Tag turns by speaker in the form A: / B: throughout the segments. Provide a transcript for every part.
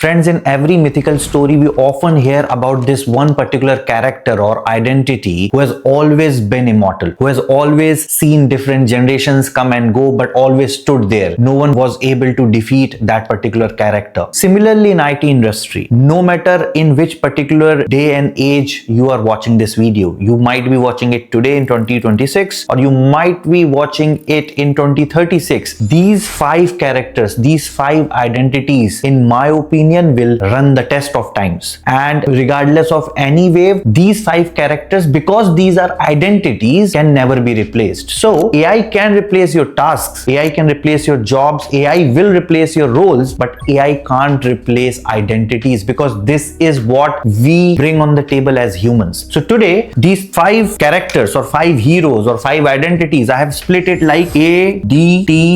A: Friends, in every mythical story, we often hear about this one particular character or identity who has always been immortal, who has always seen different generations come and go, but always stood there. No one was able to defeat that particular character. Similarly, in IT industry, no matter in which particular day and age you are watching this video, you might be watching it today in 2026, or you might be watching it in 2036. These 5 characters, these 5 identities, in my opinion, will run the test of times. And regardless of any wave, these 5 characters, because these are identities, can never be replaced. So AI can replace your tasks, AI can replace your jobs, AI will replace your roles, but AI can't replace identities, because this is what we bring on the table as humans. So today, these 5 characters or 5 heroes or 5 identities, I have split it like ADTSS.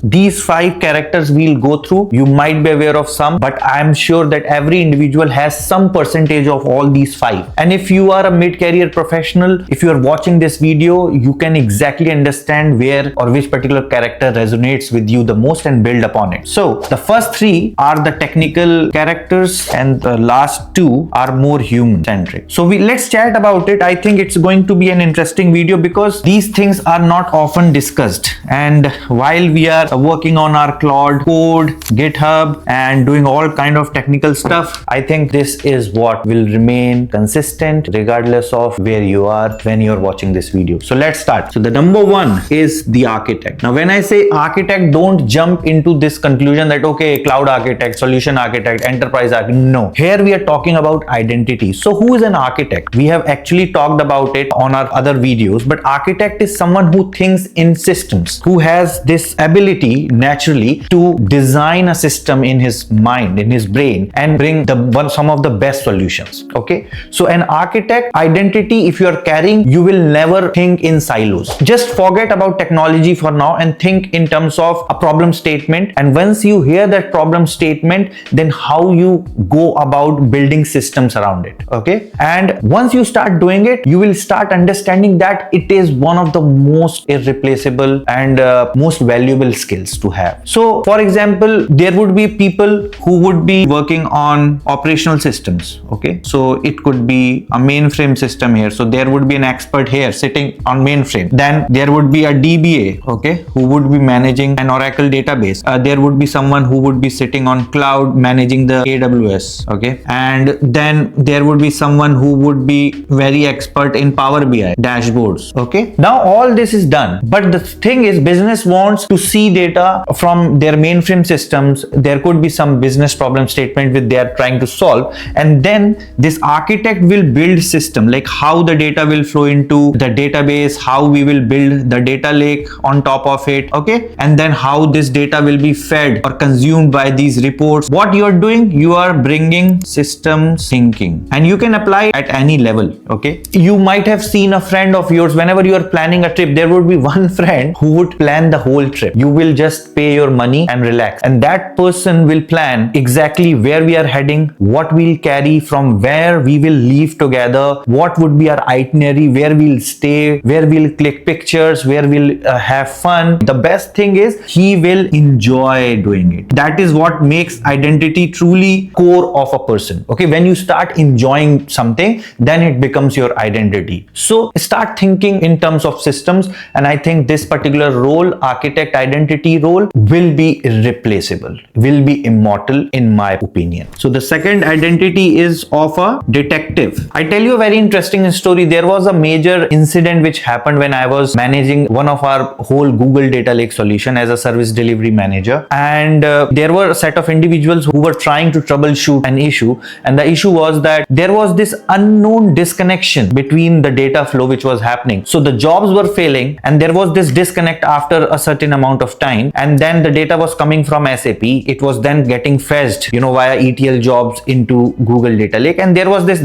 A: These 5 characters we'll go through. You might be aware of some, but I'm sure that every individual has some percentage of all these 5. And if you are a mid-career professional, if you are watching this video, you can exactly understand where or which particular character resonates with you the most and build upon it. So the first 3 are the technical characters and the last 2 are more human-centric. So let's chat about it. I think it's going to be an interesting video because these things are not often discussed. And while we are working on our Claude code, GitHub, and doing all kind of technical stuff, I think this is what will remain consistent regardless of where you are when you're watching this video. So let's start. So the number 1 is the architect. Now when I say architect, don't jump into this conclusion that okay, cloud architect, solution architect, enterprise architect. No, here we are talking about identity. So who is an architect? We have actually talked about it on our other videos, but architect is someone who thinks in systems, who has this ability naturally to design a system in his mind, in his brain, and bring some of the best solutions. Okay, so an architect identity, if you are carrying, you will never think in silos. Just forget about technology for now and think in terms of a problem statement. And once you hear that problem statement, then how you go about building systems around it. Okay, and once you start doing it, you will start understanding that it is one of the most irreplaceable and most valuable skills to have. So for example, there would be people who would be working on operational systems. Okay, so it could be a mainframe system here, so there would be an expert here sitting on mainframe. Then there would be a DBA, okay, who would be managing an Oracle database. There would be someone who would be sitting on cloud managing the AWS. Okay, and then there would be someone who would be very expert in Power BI dashboards. Okay, now all this is done, but the thing is, business wants to see data from their mainframe systems. There could be some business problem statement which they are trying to solve, and then this architect will build system like how the data will flow into the database, how we will build the data lake on top of it. Okay, and then how this data will be fed or consumed by these reports. What you are doing, you are bringing systems thinking, and you can apply at any level. Okay, you might have seen a friend of yours, whenever you are planning a trip, there would be one friend who would plan the whole trip. You will just pay your money and relax, and that person will plan exactly where we are heading, what we'll carry, from where we will leave together, what would be our itinerary, where we'll stay, where we'll click pictures, where we'll have fun. The best thing is he will enjoy doing it. That is what makes identity truly core of a person. Okay, when you start enjoying something, then it becomes your identity. So start thinking in terms of systems, and I think this particular role, architect identity role, will be irreplaceable, will be immortal in my opinion. So the second identity is of a detective. I tell you a very interesting story. There was a major incident which happened when I was managing one of our whole Google data lake solution as a service delivery manager, and there were a set of individuals who were trying to troubleshoot an issue, and the issue was that there was this unknown disconnection between the data flow which was happening. So the jobs were failing, and there was this disconnect after a certain amount of time, and then the data was coming from SAP. It was then getting fetched, via ETL jobs into Google Data Lake, and there was this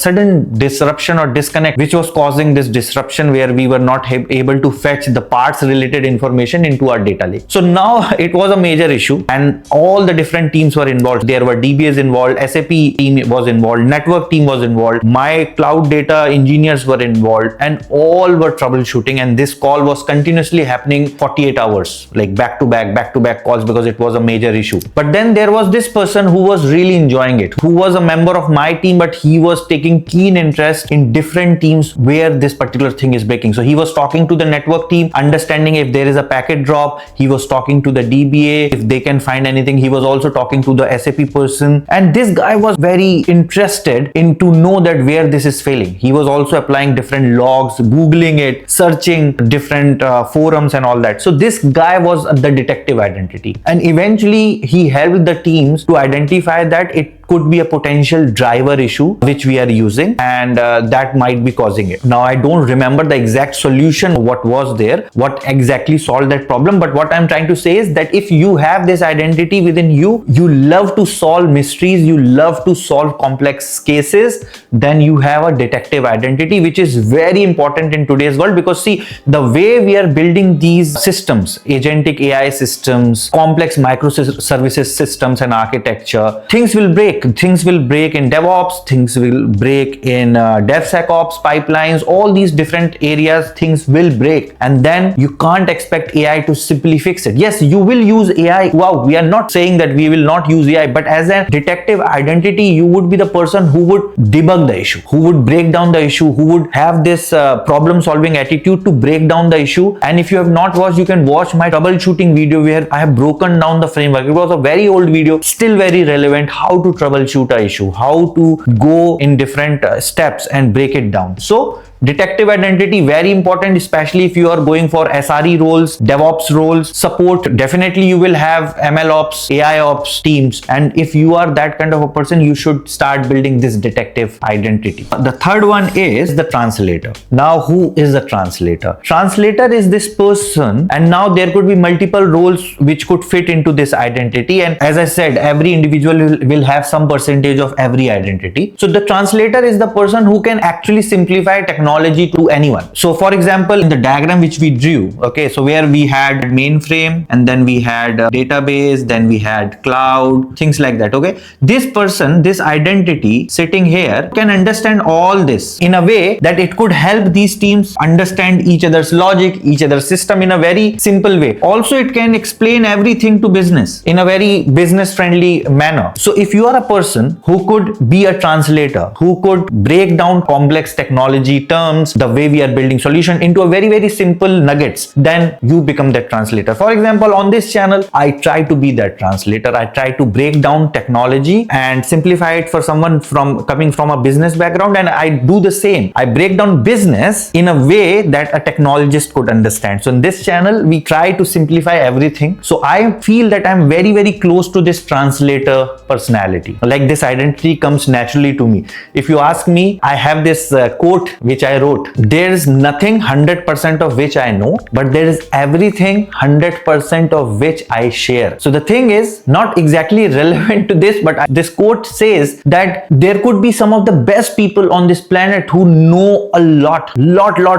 A: sudden disruption or disconnect which was causing this disruption where we were not able to fetch the parts related information into our data lake. So now it was a major issue, and all the different teams were involved. There were DBAs involved, SAP team was involved, network team was involved, my cloud data engineers were involved, and all were troubleshooting. And this call was continuously happening 48 hours, like back to back calls, because it was a major issue. But then then there was this person who was really enjoying it, who was a member of my team, but he was taking keen interest in different teams where this particular thing is breaking. So he was talking to the network team, understanding if there is a packet drop. He was talking to the DBA if they can find anything. He was also talking to the SAP person, and this guy was very interested in to know that where this is failing. He was also applying different logs, googling it, searching different forums and all that. So this guy was the detective identity, and eventually he helped the teams to identify that it could be a potential driver issue which we are using, and that might be causing it. Now I don't remember the exact solution, what was there, what exactly solved that problem, but what I'm trying to say is that if you have this identity within you, you love to solve mysteries, you love to solve complex cases, then you have a detective identity, which is very important in today's world. Because see, the way we are building these systems, agentic AI systems, complex microservices systems and architecture, things will break. Things will break in DevOps, things will break in DevSecOps pipelines, all these different areas, things will break, and then you can't expect AI to simply fix it. Yes, you will use AI. Wow, we are not saying that we will not use AI, but as a detective identity, you would be the person who would debug the issue, who would break down the issue, who would have this problem solving attitude to break down the issue. And if you have not watched, you can watch my troubleshooting video where I have broken down the framework. It was a very old video, still very relevant, how to troubleshoot a issue, how to go in different steps and break it down. So detective identity, very important, especially if you are going for SRE roles, DevOps roles, support. Definitely you will have MLOps, AIOps teams, and if you are that kind of a person, you should start building this detective identity. The third one is the translator. Now, who is the translator? Translator is this person, and now there could be multiple roles which could fit into this identity, and as I said, every individual will have some percentage of every identity. So the translator is the person who can actually simplify technology to anyone. So for example, in the diagram which we drew, okay, so where we had mainframe, and then we had database, then we had cloud, things like that, okay, this person, this identity sitting here can understand all this in a way that it could help these teams understand each other's logic, each other's system in a very simple way. Also, it can explain everything to business in a very business friendly manner. So if you are a person who could be a translator, who could break down complex technology terms, the way we are building solution into a very simple nuggets, then you become that translator. For example, on this channel, I try to be that translator. I try to break down technology and simplify it for someone coming from a business background, and I do the same. I break down business in a way that a technologist could understand. So in this channel, we try to simplify everything. So I feel that I'm very close to this translator personality. Like, this identity comes naturally to me. If you ask me, I have this quote which I wrote. There is nothing 100% of which I know, but there is everything 100% of which I share. So the thing is not exactly relevant to this, but this quote says that there could be some of the best people on this planet who know a lot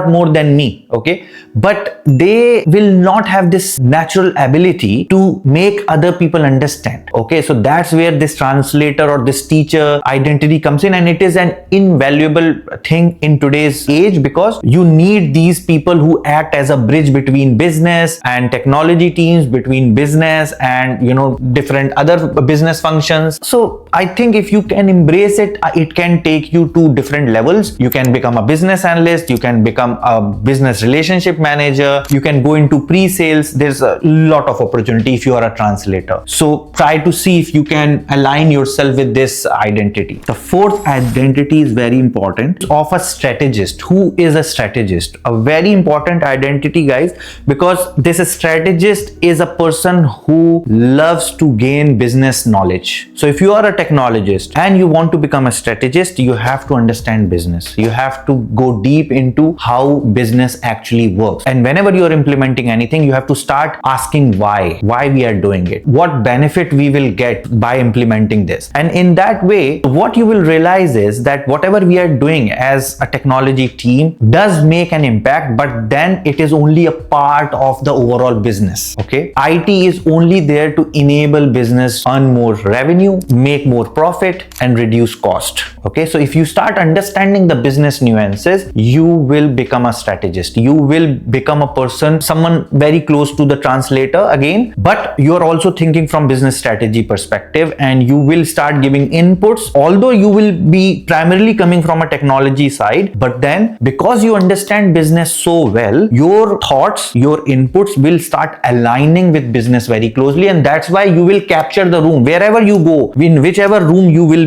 A: more than me, okay, but they will not have this natural ability to make other people understand, okay. So that's where this translator or this teacher identity comes in, and it is an invaluable thing in today's age, because you need these people who act as a bridge between business and technology teams, between business and, you know, different other business functions. So I think if you can embrace it, it can take you to different levels. You can become a business analyst, you can become a business relationship manager, you can go into pre-sales. There's a lot of opportunity if you are a translator. So try to see if you can align yourself with this identity. The fourth identity is very important, of a strategist. Who is a strategist? A very important identity, guys, because this strategist is a person who loves to gain business knowledge. So if you are a technologist and you want to become a strategist, you have to understand business. You have to go deep into how business actually works. And whenever you are implementing anything, you have to start asking why we are doing it, what benefit we will get by implementing this. And in that way, what you will realize is that whatever we are doing as a technology technology team does make an impact, but then it is only a part of the overall business. Okay, IT is only there to enable business earn more revenue, make more profit, and reduce cost. Okay, so if you start understanding the business nuances, you will become a strategist. You will become a person, someone very close to the translator again, but you are also thinking from business strategy perspective, and you will start giving inputs. Although you will be primarily coming from a technology side, but then because you understand business so well, your thoughts, your inputs will start aligning with business very closely, and that's why you will capture the room. Wherever you go, in whichever room you will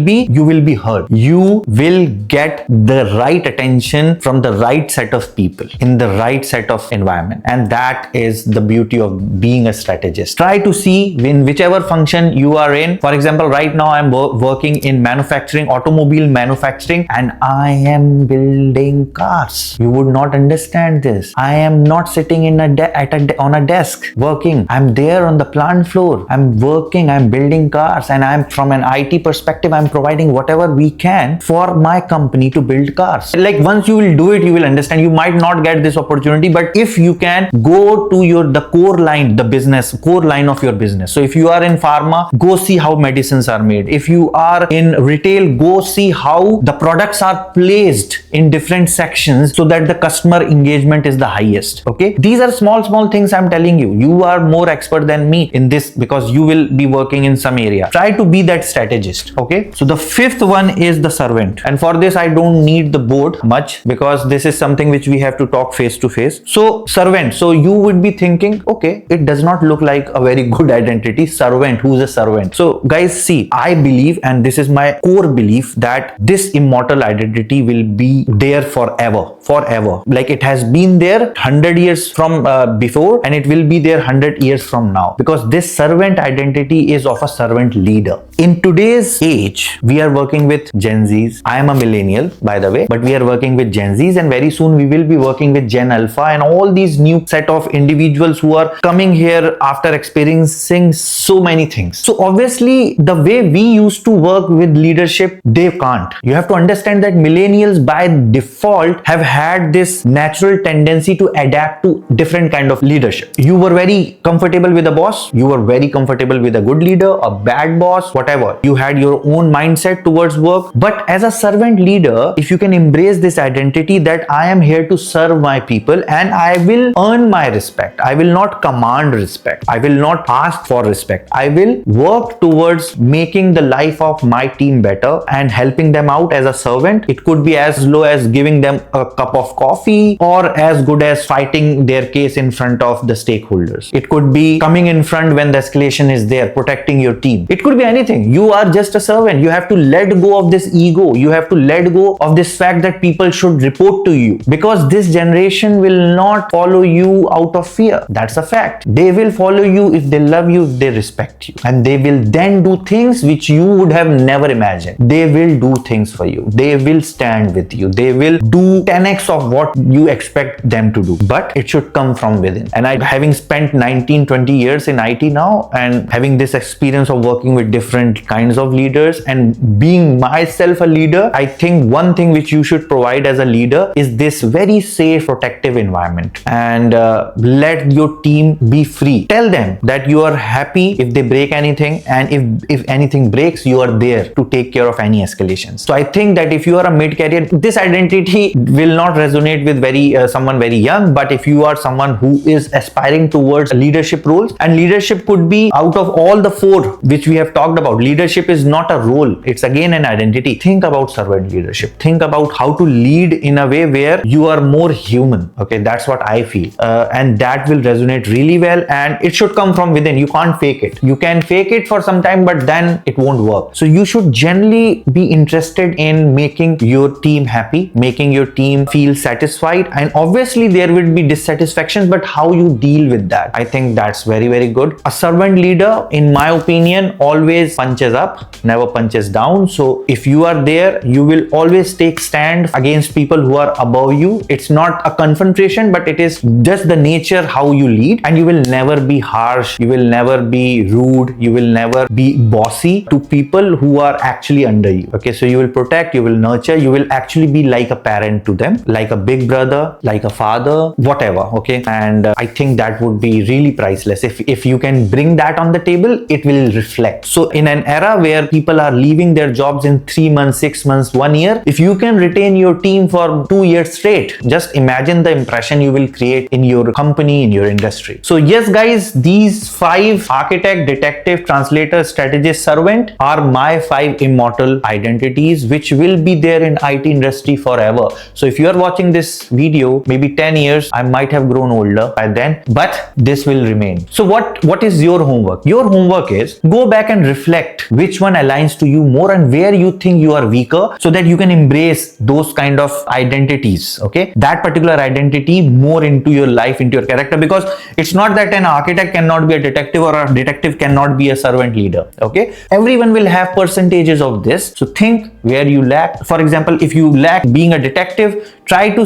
A: be heard. You will get the right attention from the right set of people in the right set of environment, and that is the beauty of being a strategist. Try to see in whichever function you are in. For example, right now I'm working in manufacturing, automobile manufacturing, and I am building cars. You would not understand this. I am not sitting in on a desk working. I'm there on the plant floor. I'm working, I'm building cars, and I'm from an IT perspective, I'm providing whatever we can for my company to build cars. Like once you will do it, you will understand. You might not get this opportunity, but if you can go to the core line, the business core line of your business. So if you are in pharma, go see how medicines are made. If you are in retail, go see how the products are placed in different sections so that the customer engagement is the highest. Okay, these are small things I'm telling you. You are more expert than me in this because you will be working in some area. Try to be that strategist. Okay, so the fifth one is the servant, and for this I don't need the board much because this is something which we have to talk face to face. So servant, so you would be thinking, okay, it does not look like a very good identity. Servant, who's a servant? So guys, see, I believe, and this is my core belief, that this immortal identity will be there forever. Like it has been there 100 years from before, and it will be there 100 years from now, because this servant identity is of a servant leader. In today's age, we are working with Gen Zs. I am a millennial, by the way, but we are working with Gen Zs, and very soon we will be working with Gen Alpha and all these new set of individuals who are coming here after experiencing so many things. So obviously, the way we used to work with leadership, they can't. You have to understand that millennials by default have had this natural tendency to adapt to different kind of leadership. You were very comfortable with a boss. You were very comfortable with a good leader, a bad boss, whatever. You had your own mindset towards work. But as a servant leader, if you can embrace this identity that I am here to serve my people and I will earn my respect. I will not command respect. I will not ask for respect. I will work towards making the life of my team better and helping them out as a servant. It could be as low as giving them a cup of coffee, or as good as fighting their case in front of the stakeholders. It could be coming in front when the escalation is there, protecting your team. It could be anything. You are just a servant. You have to let go of this ego. You have to let go of this fact that people should report to you, because this generation will not follow you out of fear. That's a fact. They will follow you if they love you, if they respect you, and they will then do things which you would have never imagined. They will do things for you. They will stand with you. They will do 10x of what you expect them to do, but it should come from within. And I, having spent 19-20 years in IT now, and having this experience of working with different kinds of leaders and being myself a leader, I think one thing which you should provide as a leader is this very safe, protective environment, and let your team be free. Tell them that you are happy if they break anything, and if anything breaks, you are there to take care of any escalations. So I think that if you are a mid-career, this identity will not resonate with someone very young, but if you are someone who is aspiring towards leadership roles, and leadership could be out of all the four which we have talked about. Leadership is not a role, it's again an identity. Think about servant leadership. Think about how to lead in a way where you are more human. Okay, that's what I feel, and that will resonate really well, and it should come from within. You can't fake it. You can fake it for some time, but then it won't work. So you should generally be interested in making your team happy, making your team feel satisfied, and obviously there will be dissatisfactions, but how you deal with that, I think that's very, very good. A servant leader, in my opinion, always punches up, never punches down. So if you are there, you will always take stand against people who are above you. It's not a confrontation, but it is just the nature how you lead, and you will never be harsh, you will never be rude, you will never be bossy to people who are actually under you. Okay, so you will protect, you will nurture, you will actually be like a parent to them, like a big brother, like a father, whatever. Okay, and I think that would be really priceless. If you can bring that on the table, it will reflect. So in an era where people are leaving their jobs in 3 months, 6 months, 1 year, if you can retain your team for 2 years straight, just imagine the impression you will create in your company, in your industry. So yes guys, these 5 architect, detective, translator, strategist, servant are my 5 immortal identities, which will be there in IT industry forever. So if you are watching this video, maybe 10 years, I might have grown older by then, but this will remain. So what is your homework? Your homework is go back and reflect which one aligns to you more and where you think you are weaker, so that you can embrace those kind of identities, okay, that particular identity more into your life, into your character, because it's not that an architect cannot be a detective or a detective cannot be a servant leader. Okay, everyone will have percentages of this. So think where you lack. For example, if you lack being a detective, try to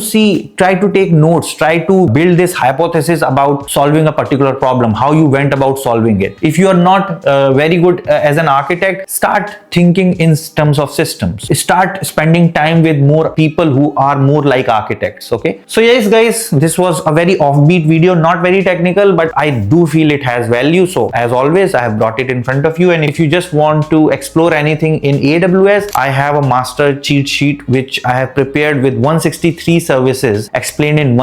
A: take notes, try to build this hypothesis about solving a particular problem, how you went about solving it. If you are not very good as an architect, start thinking in terms of systems, start spending time with more people who are more like architects. Okay, so yes guys, this was a very offbeat video, not very technical, but I do feel it has value. So as always, I have brought it in front of you, and if you just want to explore anything in AWS, I have a master cheat sheet which I have prepared with 163 services explained in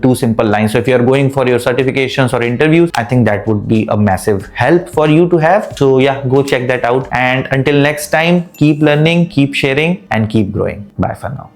A: two simple lines. So if you are going for your certifications or interviews, I think that would be a massive help for you to have. So yeah, go check that out, and until next time, keep learning, keep sharing, and keep growing. Bye for now.